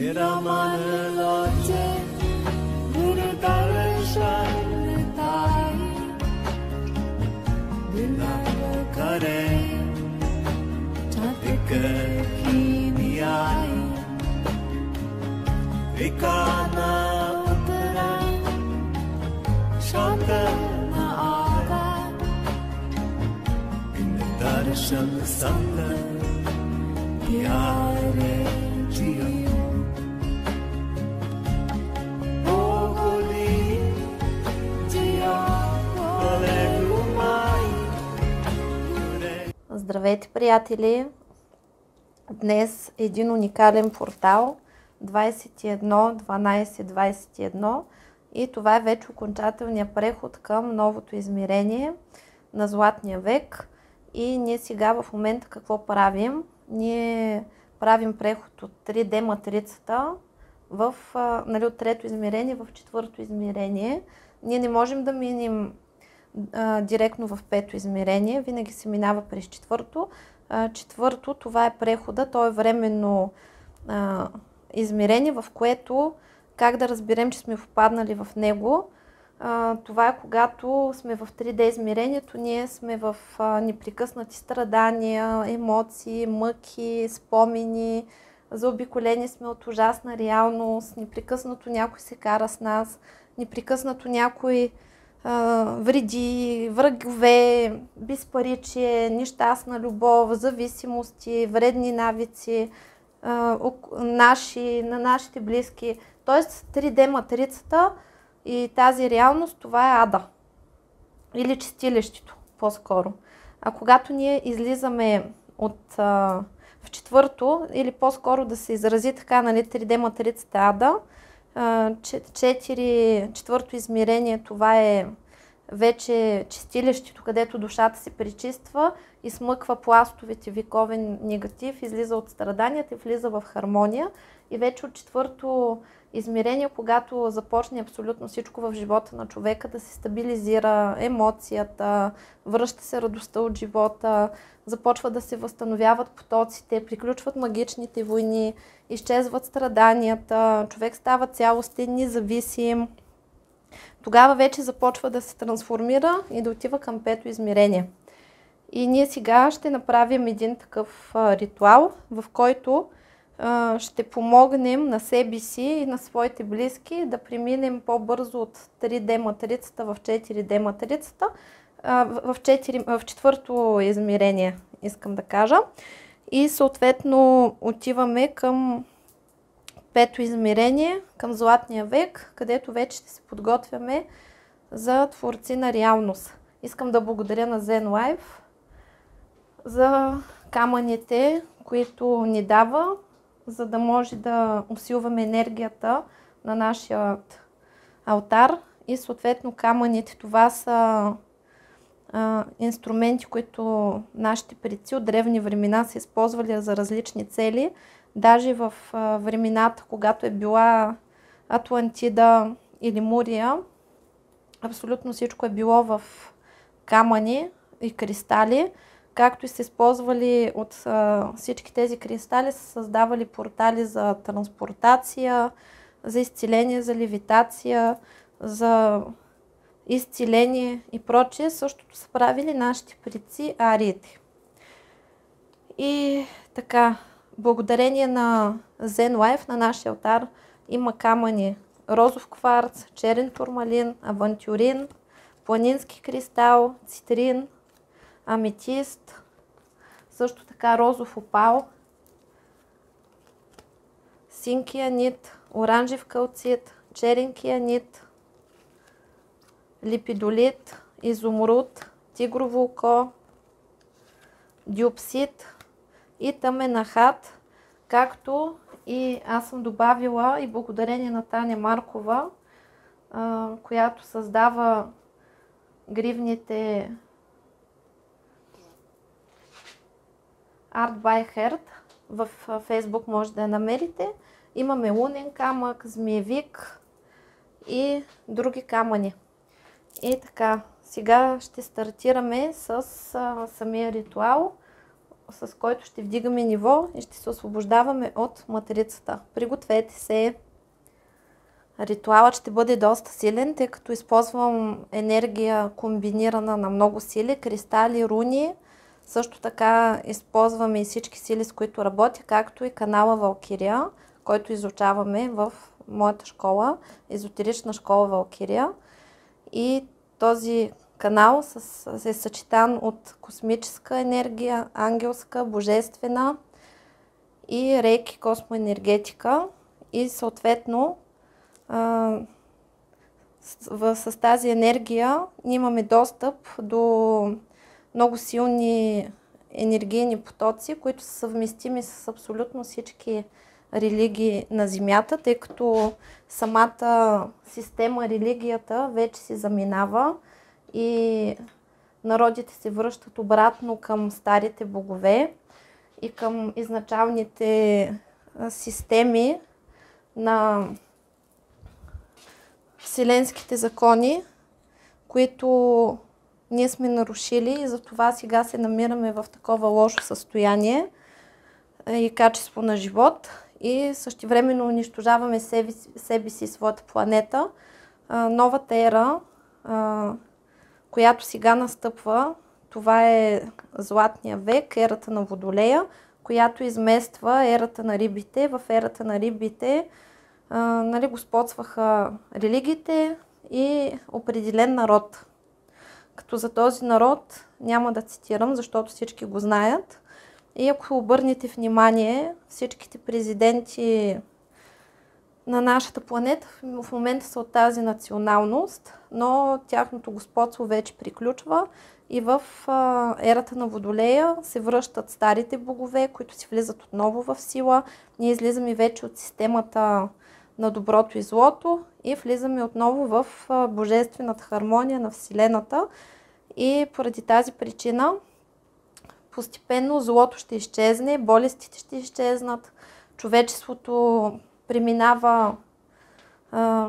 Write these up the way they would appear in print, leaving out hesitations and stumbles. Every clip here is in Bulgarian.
तेरा मन लाचे गुरु दर्शन ताई बिलाव करे एक कीनी आई विकाना उतरा शांत न आगा इन दर्शन संग प्यारे जियो Здравейте, приятели! Днес е един уникален портал 21-12-21 и това е вече окончателният преход към новото измерение на Златния век. И ние сега в момента какво правим? Ние правим преход от 3D матрицата от трето измерение в четвърто измерение. Ние не можем да минем директно в пето измерение, винаги се минава през четвърто. Четвърто, това е прехода, то е временно измерение, в което как да разберем, че сме попаднали в него. Това е когато сме в 3D измерението, ние сме в непрекъснати страдания, емоции, мъки, спомени, заобиколени сме от ужасна реалност, непрекъснато някой се кара с нас, непрекъснато някой вреди, врагове, безпаричие, нещастна любов, зависимости, вредни навици, на нашите близки. Тоест 3D матрицата и тази реалност, това е ада. Или чистилището, по-скоро. А когато ние излизаме в четвърто, или по-скоро да се изрази така, 3D матрицата ада, четвърто измерение, това е вече чистилището, където душата се пречиства и смъква пластовете вековен негатив, излиза от страданията и влиза в хармония. И вече от четвърто измерение, когато започне абсолютно всичко в живота на човека да се стабилизира, емоцията, връща се радостта от живота, започва да се възстановяват потоците, приключват магичните войни, изчезват страданията, човек става цялостен, независим. Тогава вече започва да се трансформира и да отива към пето измерение. И ние сега ще направим един такъв ритуал, в който ще помогнем на себе си и на своите близки да преминем по-бързо от 3D матрицата в 4D матрицата, в четвърто измерение, искам да кажа. И съответно отиваме към пето измерение, към Златния век, където вече ще се подготвяме за творци на реалност. Искам да благодаря на Zen Life за камъните, които ни дава, за да може да усилваме енергията на нашия алтар. И съответно камъните, това са инструменти, които нашите предци от древни времена са използвали за различни цели. Даже в времената, когато е била Атлантида или Мурия, абсолютно всичко е било в камъни и кристали, както и се използвали от всички тези кристали, са създавали портали за транспортация, за изцеление, за левитация, за изцеление и прочее. Същото са правили нашите предци ариите. И така, благодарение на Zen Life, на нашия алтар, има камъни розов кварц, черен турмалин, авантюрин, планински кристал, цитрин, аметист, също така розов опал, син кианит, оранжев калцит, черен кианит, липидолит, изумруд, тигрово око, диопсид и тъмен ахат, както и аз съм добавила и благодарение на Таня Маркова, която създава гривните Art by Heart. В Facebook може да я намерите. Имаме лунен камък, змиевик и други камъни. И така, сега ще стартираме с самия ритуал. с който ще вдигаме ниво и ще се освобождаваме от матрицата. Пригответе се! Ритуалът ще бъде доста силен, тъй като използвам енергия комбинирана на много сили, кристали, руни. Също така използваме и всички сили, с които работя, както и канала Валкирия, който изучаваме в моята школа, езотерична школа Валкирия. И този канал е съчетан от космическа енергия, ангелска, божествена и рейки космоенергетика. И съответно с тази енергия ние имаме достъп до много силни енергийни потоци, които са съвместими с абсолютно всички религии на Земята, тъй като самата система, религията вече се заминава и народите се връщат обратно към старите богове и към изначалните системи на вселенските закони, които ние сме нарушили и затова сега се намираме в такова лошо състояние и качество на живот и същевременно унищожаваме себе си и своята планета. Новата ера, която сега настъпва, това е Златния век, ерата на Водолея, която измества ерата на рибите. В ерата на рибите господстваха религиите и определен народ. Като за този народ няма да цитирам, защото всички го знаят. И ако обърнете внимание, всичките президенти на нашата планета в момента са от тази националност, но тяхното господство вече приключва и в ерата на Водолея се връщат старите богове, които си влизат отново в сила. Ние излизаме вече от системата на доброто и злото и влизаме отново в божествената хармония на Вселената. И поради тази причина постепенно злото ще изчезне, болестите ще изчезнат, човечеството преминава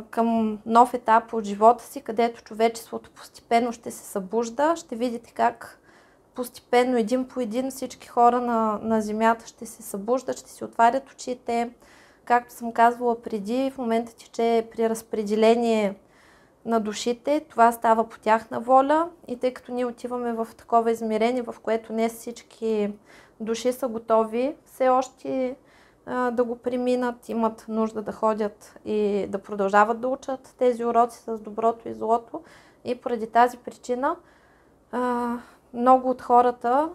към нов етап от живота си, където човечеството постепенно ще се събужда. Ще видите как постепенно, един по един, всички хора на Земята ще се събуждат, ще си отварят очите. Както съм казвала преди, в момента тече при разпределение на душите. Това става по тяхна воля и тъй като ние отиваме в такова измерение, в което не всички души са готови все още да го преминат, имат нужда да ходят и да продължават да учат тези уроци с доброто и злото. И поради тази причина много от хората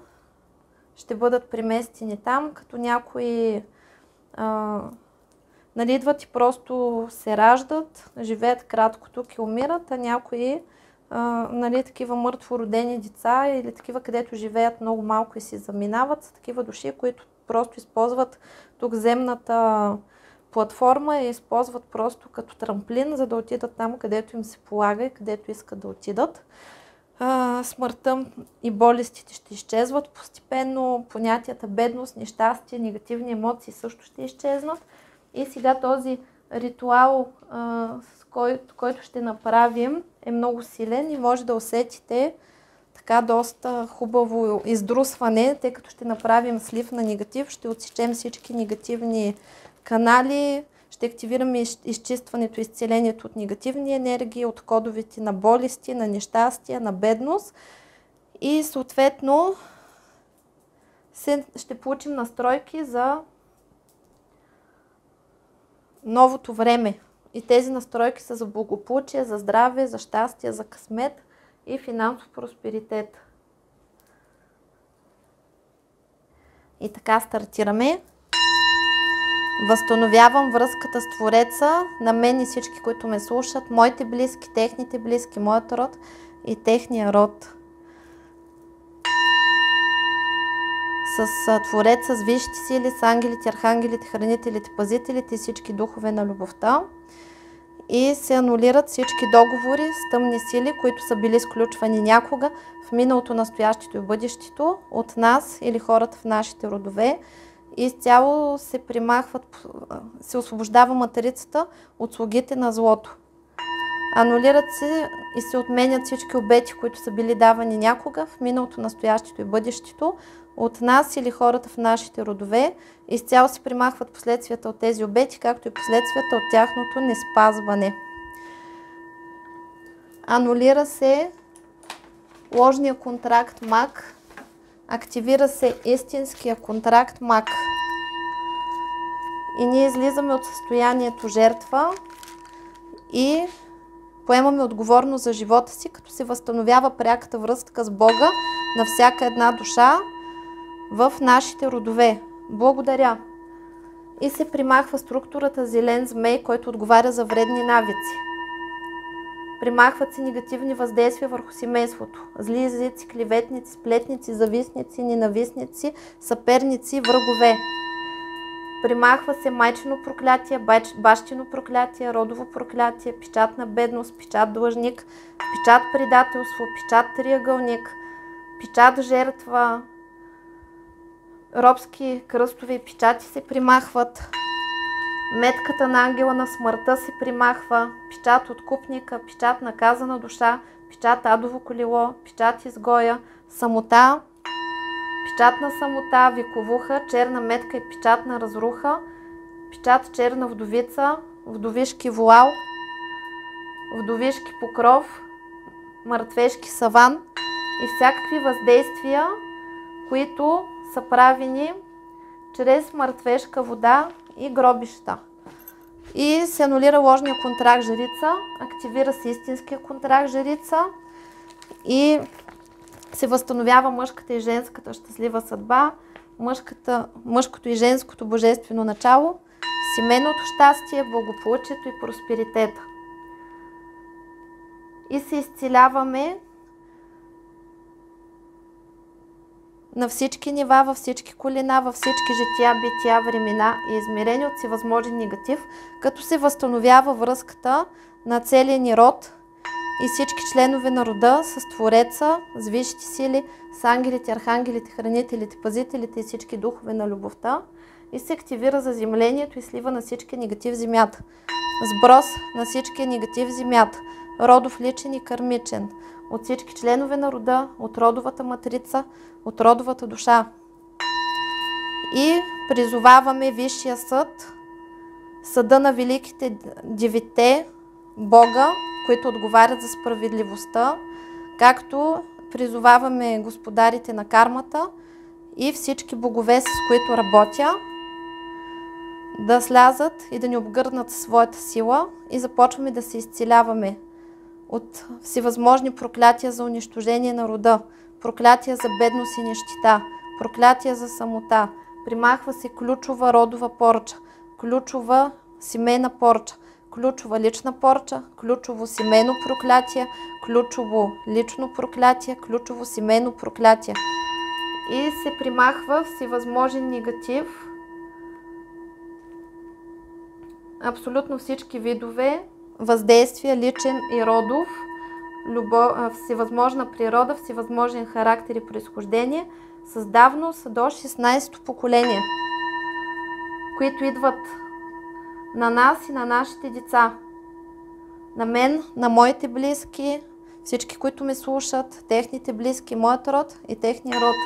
ще бъдат преместени там, като някои идват и просто се раждат, живеят кратко тук и умират, а някои такива мъртвородени деца или такива, където живеят много малко и си заминават, са такива души, които просто използват тук земната платформа и използват просто като трамплин, за да отидат там, където им се полага и където искат да отидат. Смъртта и болестите ще изчезват постепенно, понятията бедност, нещастие, негативни емоции също ще изчезнат. И сега този ритуал, който ще направим, е много силен и може да усетите така доста хубаво издрусване, тъй като ще направим слив на негатив, ще отсечем всички негативни канали, ще активираме изчистването и изцелението от негативни енергии, от кодовете на болести, на нещастия, на бедност и съответно ще получим настройки за новото време. И тези настройки са за благополучие, за здраве, за щастие, за късмет и финансов просперитет. И така стартираме. Възстановявам връзката с Твореца, на мен и всички, които ме слушат, моите близки, техните близки, моят род и техния род. С Твореца, с висшите сили, с ангелите, архангелите, хранителите, пазителите и всички духове на любовта. И се анулират всички договори с тъмни сили, които са били сключвани някога в миналото, настоящето и бъдещето от нас или хората в нашите родове. И изцяло се примахват, се освобождава материцата от слугите на злото. Анулират се и се отменят всички обети, които са били давани някога в миналото, настоящето и бъдещето от нас или хората в нашите родове. Изцяло се примахват последствията от тези обети, както и последствията от тяхното неспазване. Анулира се ложния контракт маг, активира се истинския контракт маг. И ние излизаме от състоянието жертва и поемаме отговорност за живота си, като се възстановява пряката връзка с Бога на всяка една душа в нашите родове. Благодаря! И се примахва структурата зелен змей, който отговаря за вредни навици. Примахват се негативни въздействия върху семейството. Зли езици, клеветници, сплетници, завистници, ненавистници, съперници, врагове. Примахва се майчино проклятие, бащино проклятие, родово проклятие, печат на бедност, печат длъжник, печат предателство, печат триъгълник, печат жертва, робски кръстове и печати се примахват. Метката на ангела на смъртта се примахва, печат откупника, печат наказана душа, печат адово колело, печат изгоя, самота, печат на самота, виковуха, черна метка и печат на разруха, печат черна вдовица, вдовишки вуал, вдовишки покров, мъртвешки саван и всякакви въздействия, които са правени чрез мъртвешка вода и гробища. И се анулира ложния контракт жрица, активира се истинския контракт жрица и се възстановява мъжката и женската щастлива съдба, мъжкото и женското божествено начало, семейното щастие, благополучието и просперитета. И се изцеляваме на всички нива, във всички колена, във всички жития, бития, времена и измерения от всевъзможен негатив, като се възстановява връзката на целия ни род и всички членове на рода с Твореца, с висшите сили, с ангелите, архангелите, хранителите, пазителите и всички духове на любовта и се активира заземлението и слива на всички негатив в земята. Сброс на всички негатив в земята, родов, личен и кърмичен, от всички членове на рода, от родовата матрица, от родовата душа. И призоваваме Висшия съд, съда на великите девете Бога, които отговарят за справедливостта, както призоваваме господарите на кармата и всички богове, с които работя, да слязат и да ни обгърнат своята сила и започваме да се изцеляваме от всевъзможни проклятия за унищожение на рода, проклятия за бедност и нищета, проклятия за самота. Примахва се ключова родова порча, ключова семейна порча, ключова лична порча, ключово семейно проклятие, ключово лично проклятие, ключово семейно проклятие. И се примахва всевъзможен негатив, абсолютно всички видове въздействия, личен и родов, всевъзможна природа, всевъзможен характер и произхождение, с давност до 16-то поколение, които идват на нас и на нашите деца, на мен, на моите близки, всички, които ме слушат, техните близки, моят род и техния род.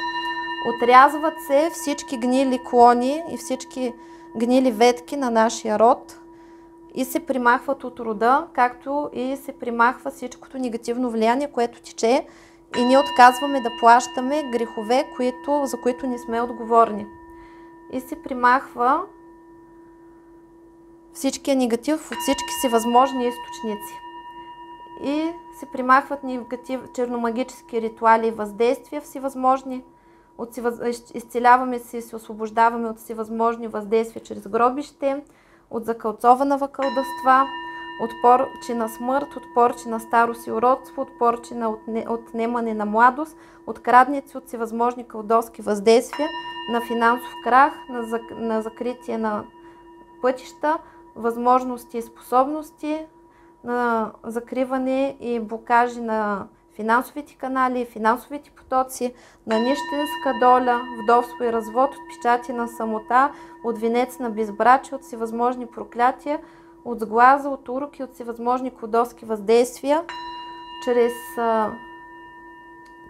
Отрязват се всички гнили клони и всички гнили ветки на нашия род и се примахват от рода, както и се примахва всичкото негативно влияние, което тече и ние отказваме да плащаме грехове, за които не сме отговорни. И се примахва всичкия негатив от всички си възможни източници. И се примахват черномагически ритуали и въздействия всевъзможни. Изцеляваме се и се освобождаваме от всевъзможни въздействия чрез гробище, от закълцована вакълдъства, от порчи на смърт, от порчи на старост и уродство, от порчи на отнемане на младост, от крадници, от всевъзможни кълдовски въздействия, на финансов крах, на закритие на пътища, възможности и способности, на закриване и блокажи на финансовите канали, финансовите потоци, на нищенска доля, вдовство и развод, от печати на самота, от венец на безбрачие, от всевъзможни проклятия, от сглаза, от уроки, от всевъзможни кладовски въздействия, чрез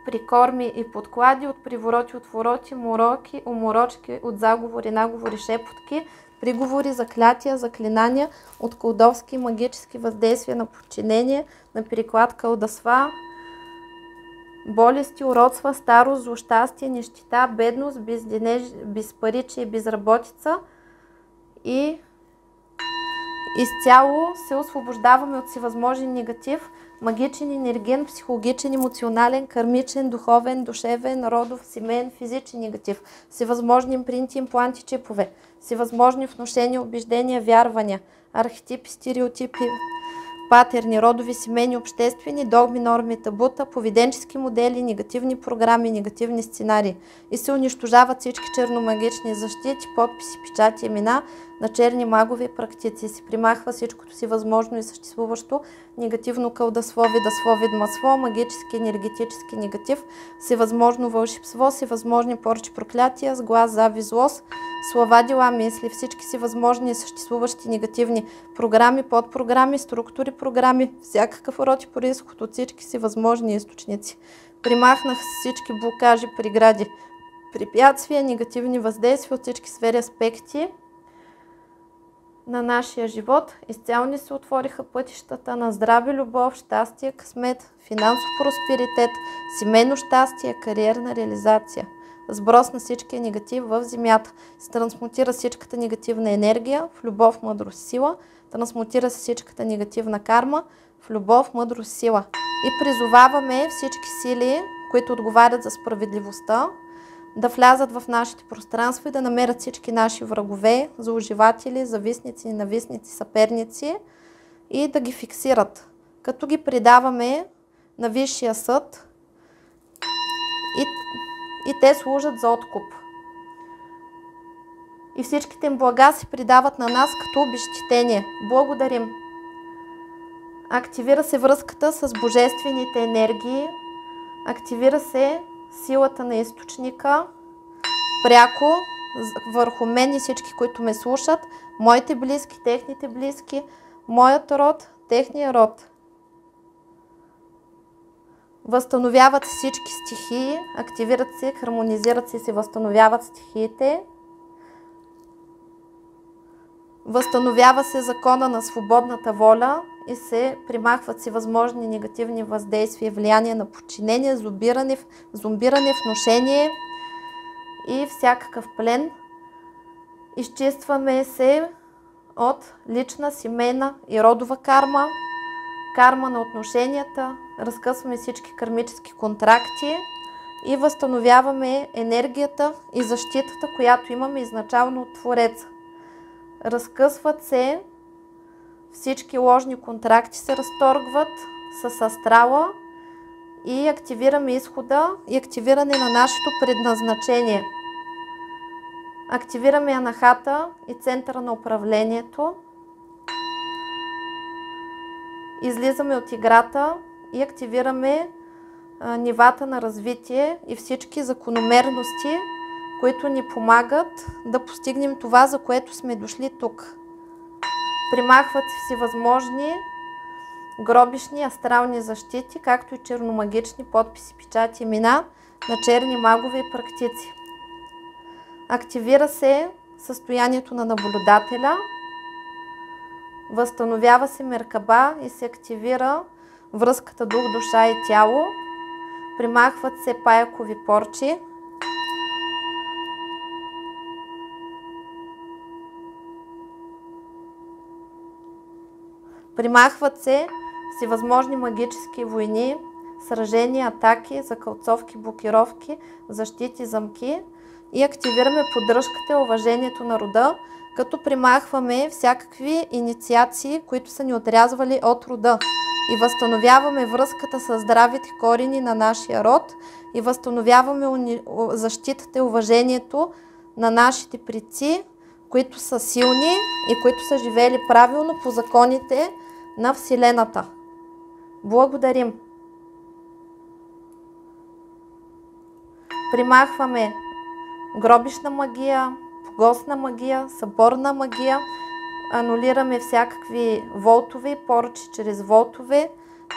прикорми и подклади, от привороти, отвороти, мороки, уморочки, от заговори, наговори, шепотки, приговори, заклятия, заклинания, от колдовски и магически въздействия на подчинение, на переклад, кълдасва, болести, уродства, старост, злощастие, нищета, бедност, безденеж, безпаричие, безработица и изцяло се освобождаваме от всевъзможен негатив, магичен, енерген, психологичен, емоционален, кармичен, духовен, душевен, родов, семейен, физичен негатив, всевъзможни импринти, импланти, чипове, всевъзможни внушения, убеждения, вярвания, архетипи, стереотипи, патерни, родови, семейни, обществени, догми, норми, табута, поведенчески модели, негативни програми, негативни сценарии. И се унищожават всички черномагични защити, подписи, печати, имена на черни магови практици. Се примахва всичкото си възможно и съществуващо негативно кълдасво, видасло, видмасло, магически, енергетически негатив, всевъзможно вълшебство, всевъзможни порчи, проклятия, сглаз, завист, злост, слова, дела, мисли, всички си възможни и съществуващи негативни програми, подпрограми, структури, програми, всякакъв род и произход от всички си възможни източници. Примахнах всички блокажи, прегради, препятствия, негативни въздействия от всички сфери, аспекти на нашия живот. Изцяло ни се отвориха пътищата на здраве, любов, щастие, късмет, финансов просперитет, семейно щастие, кариерна реализация. Сброс на всичкия негатив в земята. Се трансмутира всичката негативна енергия в любов, мъдрост, сила. Трансмутира се всичката негативна карма в любов, мъдрост, сила. И призоваваме всички сили, които отговарят за справедливостта, да влязат в нашите пространства и да намерят всички наши врагове, злоуживатели, завистници, ненавистници, съперници и да ги фиксират, като ги предаваме на Висшия съд и те служат за откуп. И всичките им блага се предават на нас като обезщетение. Благодарим! Активира се връзката с божествените енергии, активира се силата на източника пряко върху мен и всички, които ме слушат, моите близки, техните близки, моят род, техния род. Възстановяват всички стихии, активират се, хармонизират се и се възстановяват стихиите. Възстановява се закона на свободната воля и се примахват всевъзможни негативни въздействия, влияние на подчинение, зомбиране, внушение и всякакъв плен. Изчистваме се от лична, семейна и родова карма, карма на отношенията, разкъсваме всички кармически контракти и възстановяваме енергията и защитата, която имаме изначално от Твореца. Разкъсват се всички ложни контракти, се разторгват с астрала и активираме изхода и активиране на нашето предназначение. Активираме анахата и центъра на управлението. Излизаме от играта и активираме нивата на развитие и всички закономерности, които ни помагат да постигнем това, за което сме дошли тук. Примахват се всевъзможни гробишни астрални защити, както и черномагични подписи, печати, имена на черни магове и практици. Активира се състоянието на наблюдателя, възстановява се Меркаба и се активира връзката дух, душа и тяло. Примахват се паякови порчи. Примахват се всевъзможни магически войни, сражения, атаки, закълцовки, блокировки, защити, замки и активираме поддръжката и уважението на рода, като примахваме всякакви инициации, които са ни отрязвали от рода. И възстановяваме връзката с здравите корени на нашия род и възстановяваме защитата и уважението на нашите предци, които са силни и които са живели правилно по законите на Вселената. Благодарим! Примахваме гробишна магия, погостна магия, съборна магия, анулираме всякакви волтове, поръчи чрез волтове,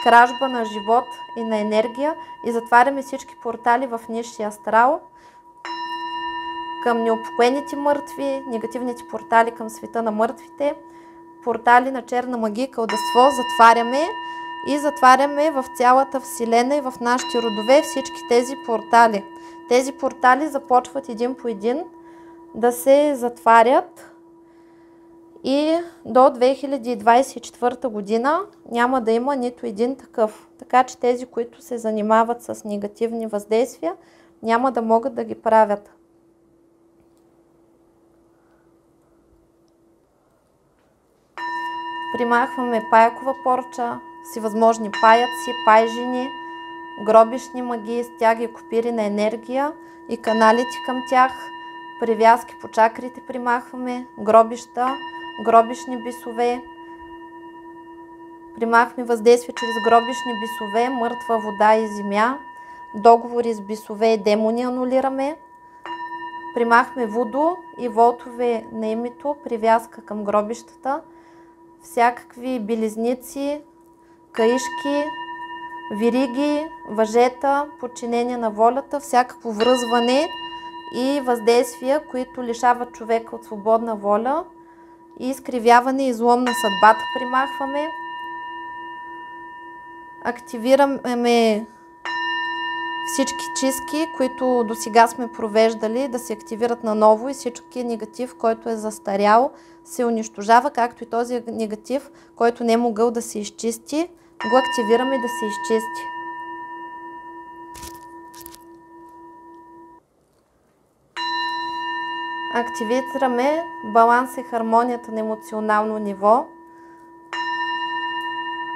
кражба на живот и на енергия и затваряме всички портали в нисшия астрал към неупокоените мъртви, негативните портали към света на мъртвите, портали на черна магия и колдество затваряме и затваряме в цялата Вселена и в нашите родове всички тези портали. Тези портали започват един по един да се затварят и до 2024 година няма да има нито един такъв. Така че тези, които се занимават с негативни въздействия, няма да могат да ги правят. Примахваме паякова порча, всевъзможни паяци, пайжини, гробишни магии, стяги и копири на енергия и каналите към тях, привязки по чакрите примахваме, гробища, гробишни бисове, примахваме въздействие чрез гробишни бисове, мъртва вода и земя, договори с бисове и демони анулираме, примахваме вудо и волтове на името, привязка към гробищата, всякакви белезници, каишки, вириги, въжета, подчинение на волята, всякакво връзване и въздействия, които лишават човека от свободна воля и изкривяване и излом на съдбата примахваме. Активираме всички чистки, които до сега сме провеждали, да се активират наново и всички негатив, който е застарял, се унищожава, както и този негатив, който не е могъл да се изчисти, го активираме да се изчисти. Активираме баланса и хармонията на емоционално ниво.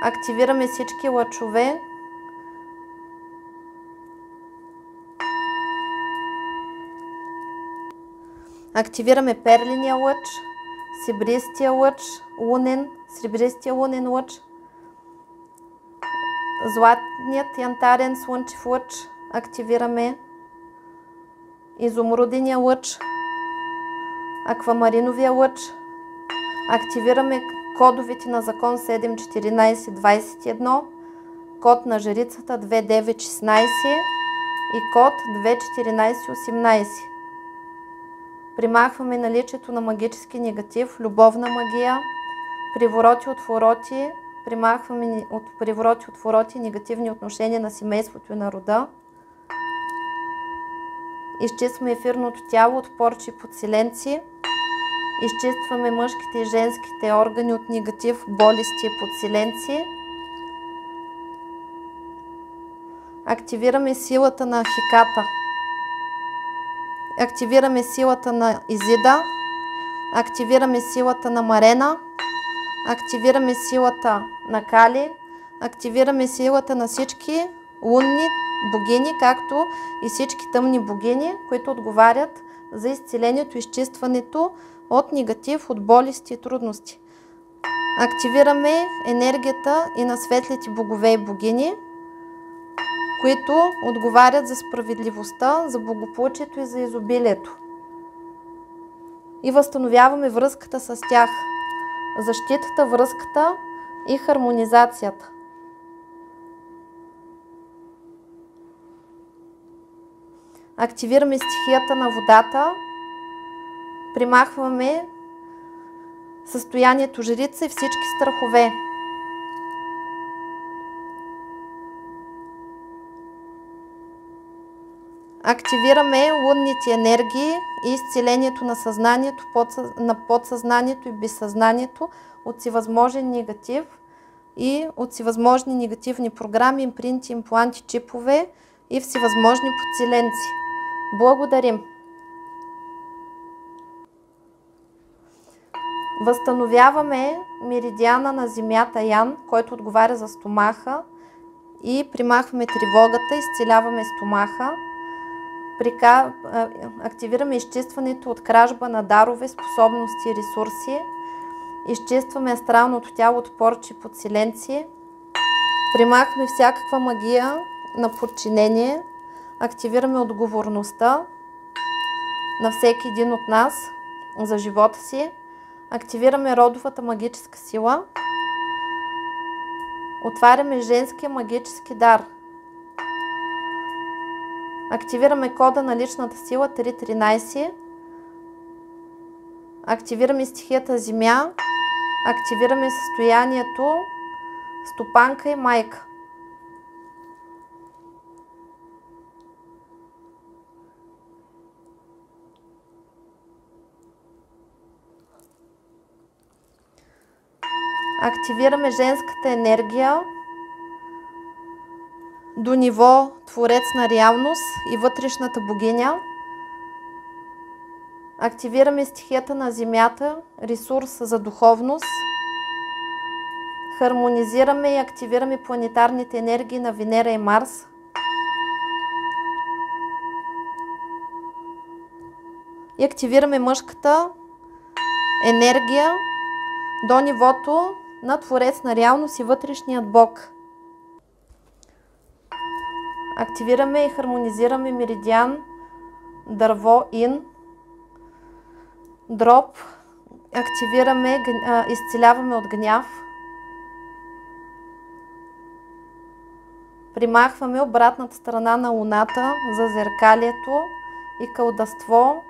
Активираме всички лъчове. Активираме перлиния лъч, сребристия лъч, лунен, сребристия лунен лъч, златният янтарен слънчев лъч, активираме изумрудения лъч, аквамариновия лъч, активираме кодовете на закон 71421, код на жрицата 2916 и код 21418. Примахваме наличието на магически негатив, любовна магия, привороти, отвороти, примахваме от привороти, отвороти, негативни отношения на семейството и на рода. Изчистваме ефирното тяло от порчи и подселенци. Изчистваме мъжките и женските органи от негатив, болести и подселенци. Активираме силата на Хеката. Активираме силата на Изида. Активираме силата на Марена. Активираме силата на Кали. Активираме силата на всички лунни богини, както и всички тъмни богини, които отговарят за изцелението и изчистването от негатив, от болести и трудности. Активираме енергията и на светлите богове и богини, които отговарят за справедливостта, за благополучието и за изобилието. И възстановяваме връзката с тях. Защитата, връзката и хармонизацията. Активираме стихията на водата. Примахваме състоянието жрица и всички страхове. Активираме лунните енергии и изцелението на съзнанието, на подсъзнанието и безсъзнанието от всевъзможен негатив и от всевъзможни негативни програми, импринти, импланти, чипове и всевъзможни подселенци. Благодарим! Възстановяваме меридиана на земята Ян, който отговаря за стомаха, и примахваме тревогата, изцеляваме стомаха. Активираме изчистването от кражба на дарове, способности и ресурси. Изчистваме астралното тяло от порчи и подселенци. Примахваме всякаква магия на подчинение. Активираме отговорността на всеки един от нас за живота си. Активираме родовата магическа сила. Отваряме женския магически дар. Активираме кода на личната сила 313. Активираме стихията Земя. Активираме състоянието Стопанка и Майка. Активираме женската енергия до ниво Творец на реалност и вътрешната богиня. Активираме стихията на Земята, ресурс за духовност. Хармонизираме и активираме планетарните енергии на Венера и Марс. И активираме мъжката енергия до нивото на Творец на реалност и вътрешният Бог. Активираме и хармонизираме меридиан дърво Ин. Дроб. Активираме, изцеляваме от гняв. Примахваме обратната страна на Луната, зазеркалието и колдовство,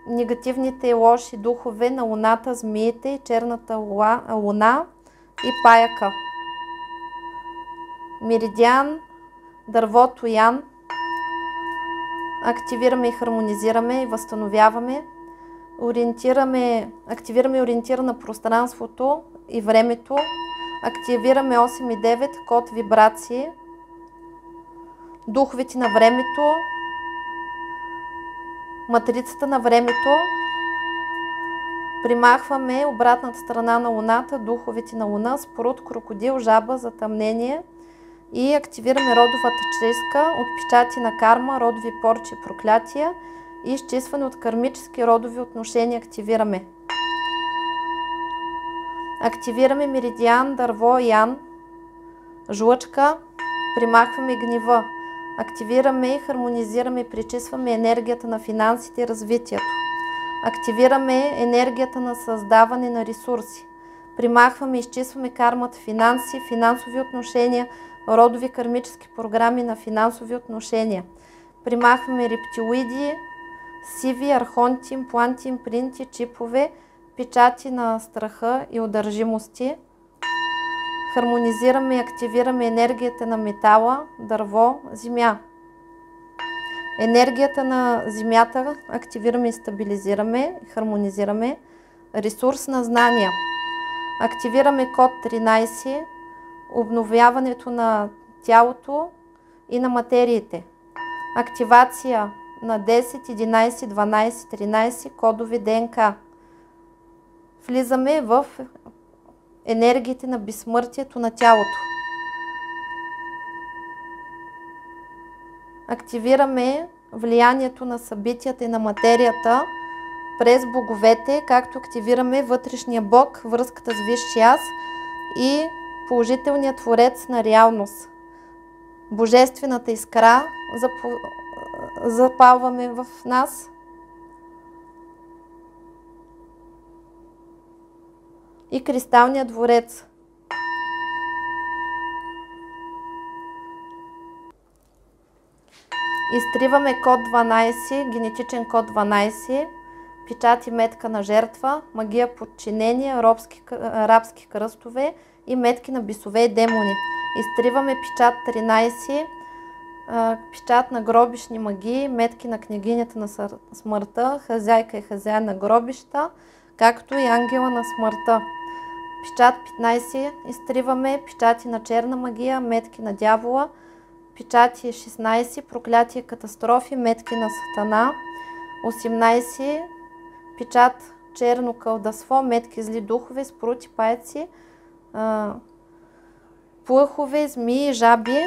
негативните и лоши духове на Луната, змиите, черната луна и паяка. Меридиан дървото Ян. Активираме и хармонизираме и възстановяваме. Активираме ориентира на пространството и времето. Активираме 8 и 9 код вибрации. Духовете на времето. Матрицата на времето. Примахваме обратната страна на Луната, духовете на Луна, спорут, крокодил, жаба, затъмнение. И активираме родовата чистка от печати на карма, родови порчи и проклятия и изчистване от кармически родови отношения активираме. Активираме меридиан дърво Ян, жлъчка, примахваме гнева. Активираме и хармонизираме и пречистваме енергията на финансите и развитието. Активираме енергията на създаване на ресурси. Примахваме и изчистваме кармата, финанси, финансови отношения, родови кармически програми на финансови отношения. Примахваме рептилоиди, сиви, архонти, импланти, импринти, чипове, печати на страха и удържимости. Хармонизираме и активираме енергията на метала, дърво, земя. Енергията на земята активираме и стабилизираме, хармонизираме. Ресурс на знания. Активираме код 13, обновяването на тялото и на материите. Активация на 10, 11, 12, 13 кодови ДНК. Влизаме в енергиите на безсмъртието на тялото. Активираме влиянието на събитията и на материята през боговете, както активираме вътрешния Бог, връзката с Висшия Аз и положителният Творец на реалност. Божествената искра запалваме в нас. И кристалният дворец. Изтриваме код 12, генетичен код 12, печат и метка на жертва, магия подчинение, рабски кръстове и метки на бесове и демони. Изтриваме печат 13, печат на гробишни магии, метки на княгинята на смъртта, хазяйка и хазяин на гробища, както и ангела на смъртта. Печат 15 изтриваме, печати на черна магия, метки на дявола, печати 16, проклятие, катастрофи, метки на сатана, 18, печат черно кълдасво, метки зли духове, спрути, паяци, плъхове, змии, жаби.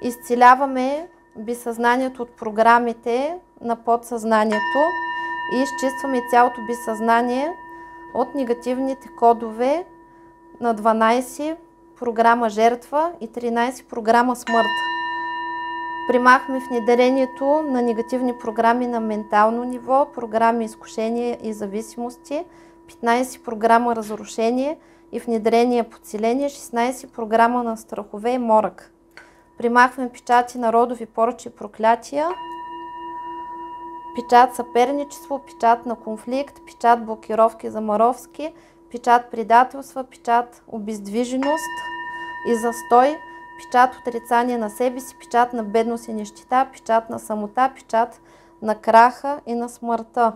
Изцеляваме безсъзнанието от програмите на подсъзнанието и изчистваме цялото безсъзнание от негативните кодове на 12 програма жертва и 13 програма смърт. Примахме внедрението на негативни програми на ментално ниво, програми изкушения и зависимости, 15 програма разрушение и внедрение подселение. 16. Програма на страхове и морък. Примахваме печати на родови поръчи и проклятия, печат съперничество, печат на конфликт, печат блокировки замаровски, печат предателства, печат обездвиженост и застой, печат отрицание на себе си, печат на бедност и нищета, печат на самота, печат на краха и на смъртта.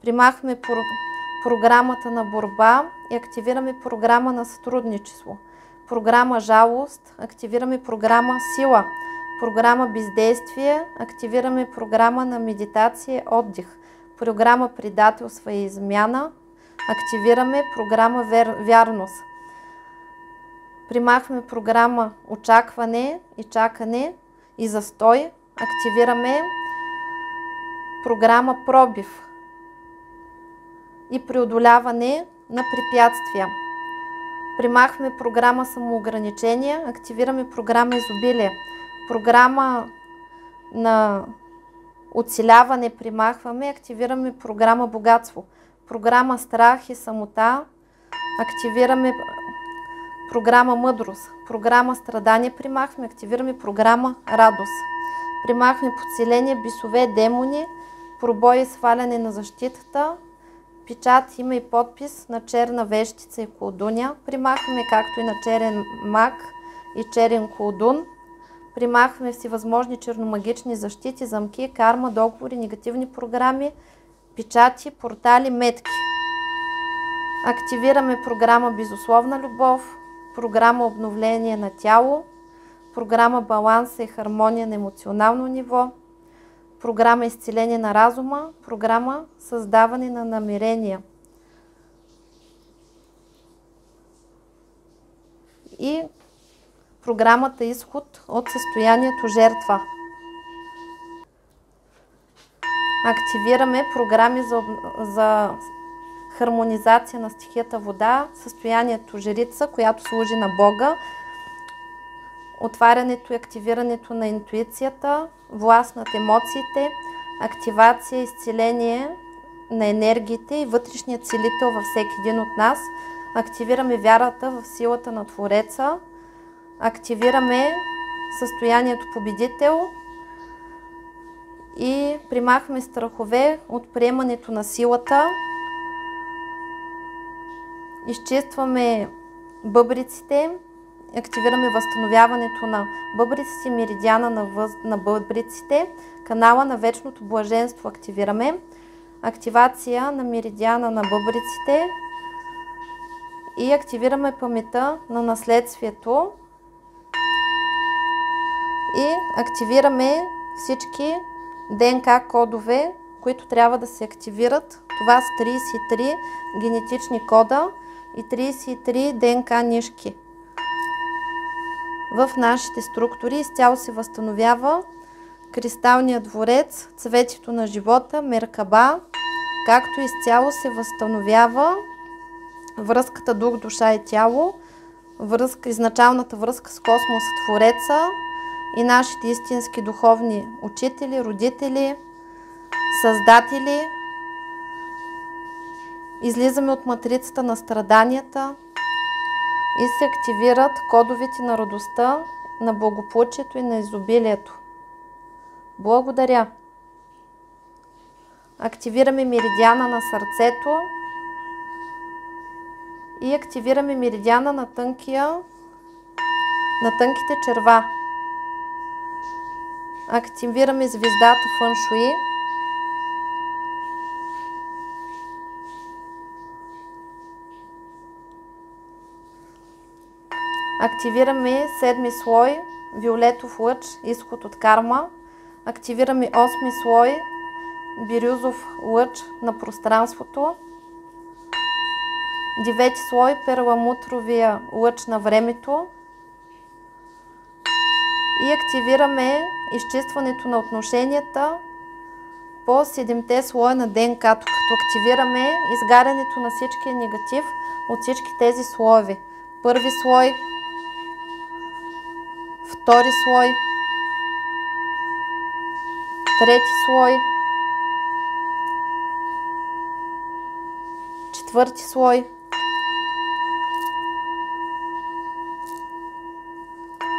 Примахваме програмата на борба и активираме програма на сътрудничество. Програма жалост, активираме програма сила. Програма бездействие, активираме програма на медитация и отдих. Програма предателство и измяна, активираме програма вярност. Примахваме програма очакване и чакане и застой, активираме програма пробив и преодоляване на препятствия. Примахваме програма самоограничение, активираме програма изобилие. Програма на оцеляване примахваме, активираме програма богатство. Програма страх и самота, активираме програма мъдрост. Програма страдание примахваме, активираме програма радост. Примахваме подселение, бисове, демони, пробой и сваляне на защитата, печат, име и подпис на черна вещица и колдуня. Примахваме както и на черен маг и черен колдун. Примахваме всевъзможни черномагични защити, замки, карма, договори, негативни програми, печати, портали, метки. Активираме програма безусловна любов, програма обновление на тяло, програма баланса и хармония на емоционално ниво, програма изцеление на разума, програма създаване на намерения. И програмата изход от състоянието жертва. Активираме програми за хармонизация на стихията вода, състоянието жрица, която служи на Бога, отварянето и активирането на интуицията, власт над емоциите, активация и изцеление на енергиите и вътрешния целител във всеки един от нас. Активираме вярата в силата на Твореца, активираме състоянието победител и примахваме страхове от приемането на силата. Изчистваме бъбриците, активираме възстановяването на бъбриците, меридиана на бъбриците, канала на вечното блаженство активираме, активация на меридиана на бъбриците и активираме паметта на наследствието и активираме всички ДНК кодове, които трябва да се активират. Това са 33 генетични кода и 33 ДНК нишки. В нашите структури изцяло се възстановява кристалният дворец, цветето на живота, Меркаба, както изцяло се възстановява връзката дух, душа и тяло, изначалната връзка с космоса, Твореца и нашите истински духовни учители, родители, създатели. Излизаме от матрицата на страданията и се активират кодовете на радостта, на благополучието и на изобилието. Благодаря! Активираме меридиана на сърцето и активираме меридиана на тънките черва. Активираме звездата Фън Шуи. Активираме седми слой, виолетов лъч, изход от карма. Активираме осми слой, бирюзов лъч на пространството. Девети слой, перламутровия лъч на времето. И активираме изчистването на отношенията по 7-те слоя на ДНК, като активираме изгарянето на всичкия негатив от всички тези слоеви. Първи слой, втори слой, трети слой, четвърти слой,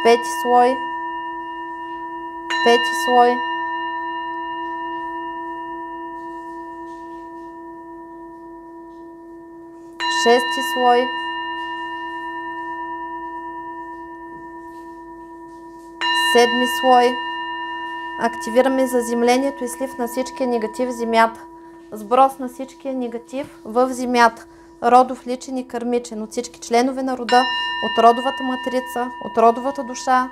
Пети слой. Пети слой. Шести слой. Седми слой. Активираме заземлението и слив на всичкия негатив в земята. Сброс на всичкия негатив в земята. Родов, личен и кърмичен. От всички членове на рода, от родовата матрица, от родовата душа.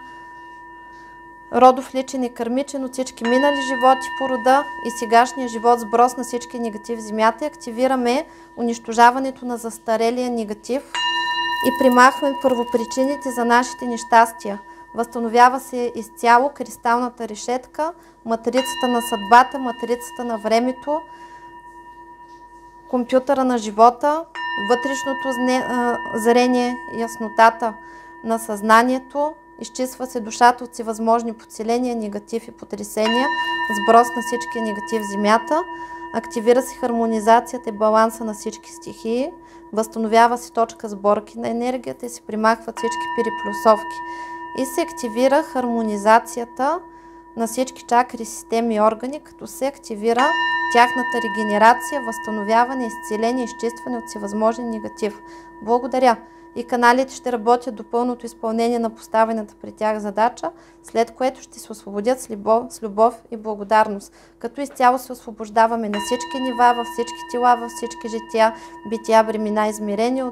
Родов, личен и кърмичен, от всички минали животи по рода и сегашния живот. Сброс на всички негатив в земята. Активираме унищожаването на застарелия негатив и примахваме първопричините за нашите нещастия. Възстановява се изцяло кристалната решетка, матрицата на съдбата, матрицата на времето, компютъра на живота, вътрешното зрение, яснотата на съзнанието. Изчиства се душата от всевъзможни подселения, негатив и потресения, сброс на всички негатив в земята. Активира се хармонизацията и баланса на всички стихии. Възстановява се точка сборки на енергията и се примахват всички переплюсовки. И се активира хармонизацията на всички чакри, системи и органи, като се активира тяхната регенерация, възстановяване, изцеление, изчистване от всевъзможен негатив. Благодаря! И каналите ще работят до пълното изпълнение на поставената при тях задача, след което ще се освободят с любов и благодарност. Като изцяло се освобождаваме на всички нива, във всички тела, във всички жития, бития, времена, измерения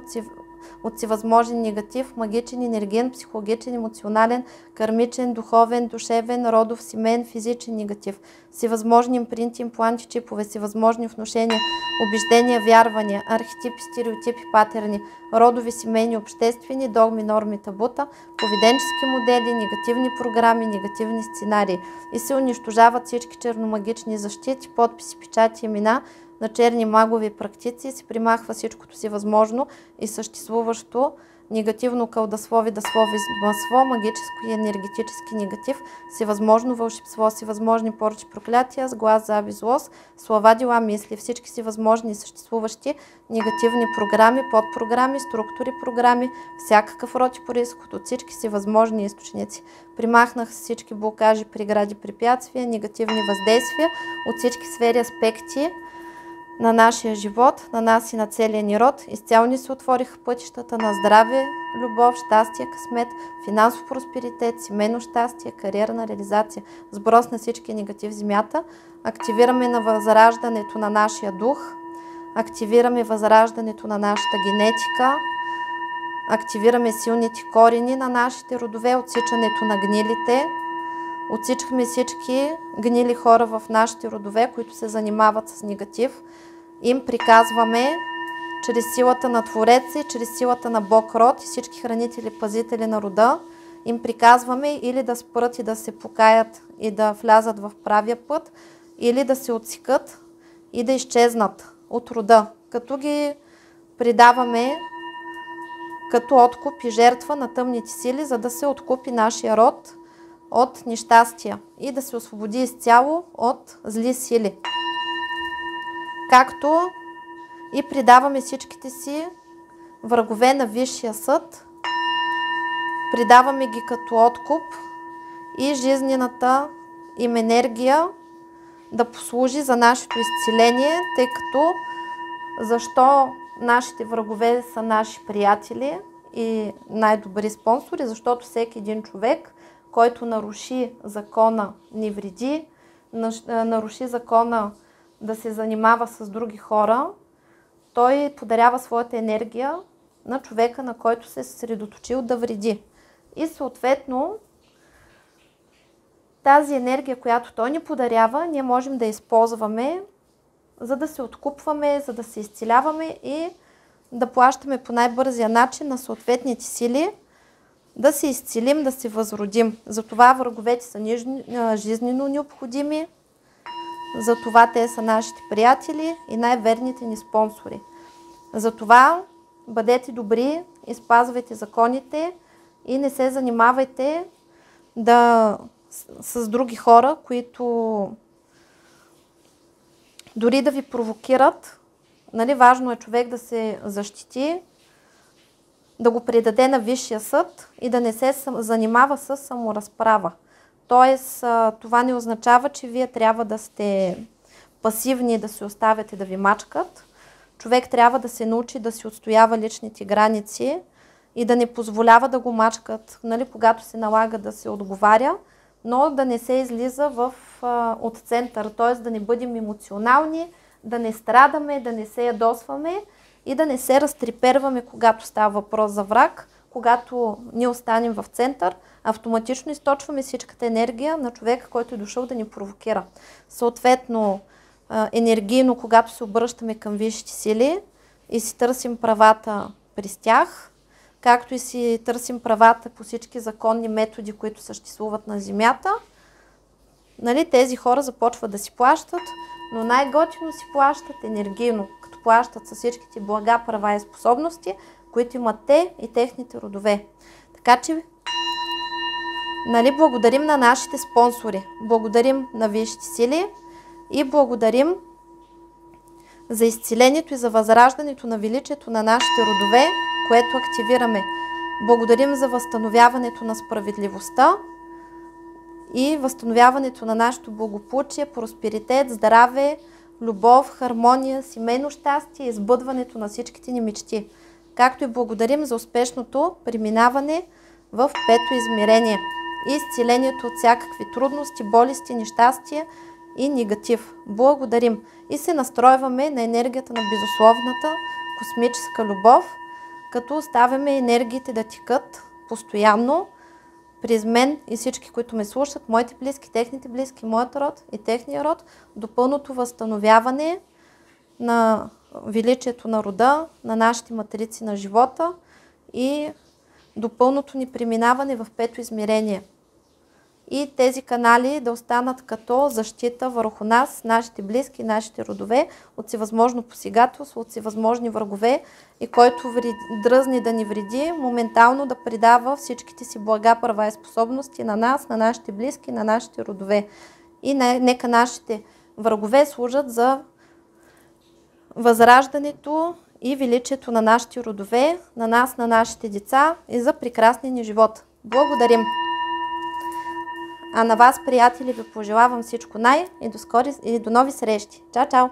от всевъзможен негатив, магичен, енергиен, психологичен, емоционален, кармичен, духовен, душевен, родов, семейен, физичен негатив, всевъзможни импринти, импланти, чипове, всевъзможни внушения, убеждения, вярвания, архетипи, стереотипи, патерни, родови, семейни, обществени, догми, норми, табута, поведенчески модели, негативни програми, негативни сценарии и се унищожават всички черномагични защити, подписи, печати, имена на черни магови практици, се примахва всичкото си възможно и съществуващо негативно кълдаслово, видаслово, магическо и енергетически негатив, всевъзможно вълшебство, всевъзможни поръчи, проклятия, сглаз, завист, злост, слова, дела, мисли, всички си възможни и съществуващи негативни програми, подпрограми, структури, програми, всякакъв род и произход от всички си възможни източници. Примахнах всички блокажи, прегради, препятствия, негативни въздействия от всички сфери, аспекти на нашия живот, на нас и на целия ни род. Изцяло ни се отвориха пътищата на здраве, любов, щастие, късмет, финансов просперитет, семейно щастие, кариерна реализация, сброс на всички негатив в земята. Активираме на възраждането на нашия дух, активираме възраждането на нашата генетика, активираме силните корени на нашите родове, отсичането на гнилите. Отсичахме всички гнили хора в нашите родове, които се занимават с негатив. Им приказваме чрез силата на Твореца и чрез силата на Бог род и всички хранители, пазители на рода. Им приказваме или да спрат и да се покаят и да влязат в правия път, или да се отсекат и да изчезнат от рода, като ги предаваме като откуп и жертва на тъмните сили, за да се откупи нашия род от нещастия и да се освободи изцяло от зли сили. Както и предаваме всичките си врагове на Висшия съд, предаваме ги като откуп и жизнената им енергия да послужи за нашето изцеление, тъй като защо нашите врагове са наши приятели и най-добри спонсори, защото всеки един човек, който наруши закона, не вреди, наруши закона да се занимава с други хора, той подарява своята енергия на човека, на който се е съсредоточил да вреди. И съответно, тази енергия, която той ни подарява, ние можем да използваме, за да се откупваме, за да се изцеляваме и да плащаме по най-бързия начин на съответните сили, да се изцелим, да се възродим. Затова враговете са жизнено необходими, затова те са нашите приятели и най-верните ни спонсори. Затова бъдете добри и спазвайте законите и не се занимавайте с други хора, които дори да ви провокират. Нали, важно е човек да се защити, да го предаде на Висшия съд и да не се занимава с саморазправа. Тоест, това не означава, че вие трябва да сте пасивни и да се оставяте да ви мачкат. Човек трябва да се научи да си отстоява личните граници и да не позволява да го мачкат, нали, когато се налага да се отговаря, но да не се излиза от център, т.е. да не бъдем емоционални, да не страдаме, да не се ядосваме и да не се разтриперваме, когато става въпрос за враг. Когато ние останем в център, автоматично източваме всичката енергия на човека, който е дошъл да ни провокира. Съответно, енергийно, когато се обръщаме към висшите сили и си търсим правата при тях, както и си търсим правата по всички законни методи, които съществуват на Земята, нали, тези хора започват да си плащат, но най-готино си плащат енергийно, като плащат с всичките блага, права и способности, които имат те и техните родове. Така че, нали, благодарим на нашите спонсори, благодарим на висшите сили и благодарим за изцелението и за възраждането на величието на нашите родове, което активираме. Благодарим за възстановяването на справедливостта и възстановяването на нашето благополучие, просперитет, здраве, любов, хармония, семейно щастие и избъдването на всичките ни мечти. Както и благодарим за успешното преминаване в пето измерение и изцелението от всякакви трудности, болести, нещастия и негатив. Благодарим и се настройваме на енергията на безусловната космическа любов, като оставяме енергиите да текат постоянно през мен и всички, които ме слушат, моите близки, техните близки, моят род и техния род, до пълното възстановяване на величието на рода, на нашите матрици на живота и до пълното ни преминаване в пето измерение. И тези канали да останат като защита върху нас, нашите близки, нашите родове, от всевъзможно посегателство, от всевъзможни врагове и който дръзни да ни вреди, моментално да предава всичките си блага, права и способности на нас, на нашите близки, на нашите родове. И нека нашите врагове служат за възраждането и величието на нашите родове, на нас, на нашите деца и за прекрасния ни живот. Благодарим! А на вас, приятели, ви пожелавам всичко и до нови срещи. Чао, чао!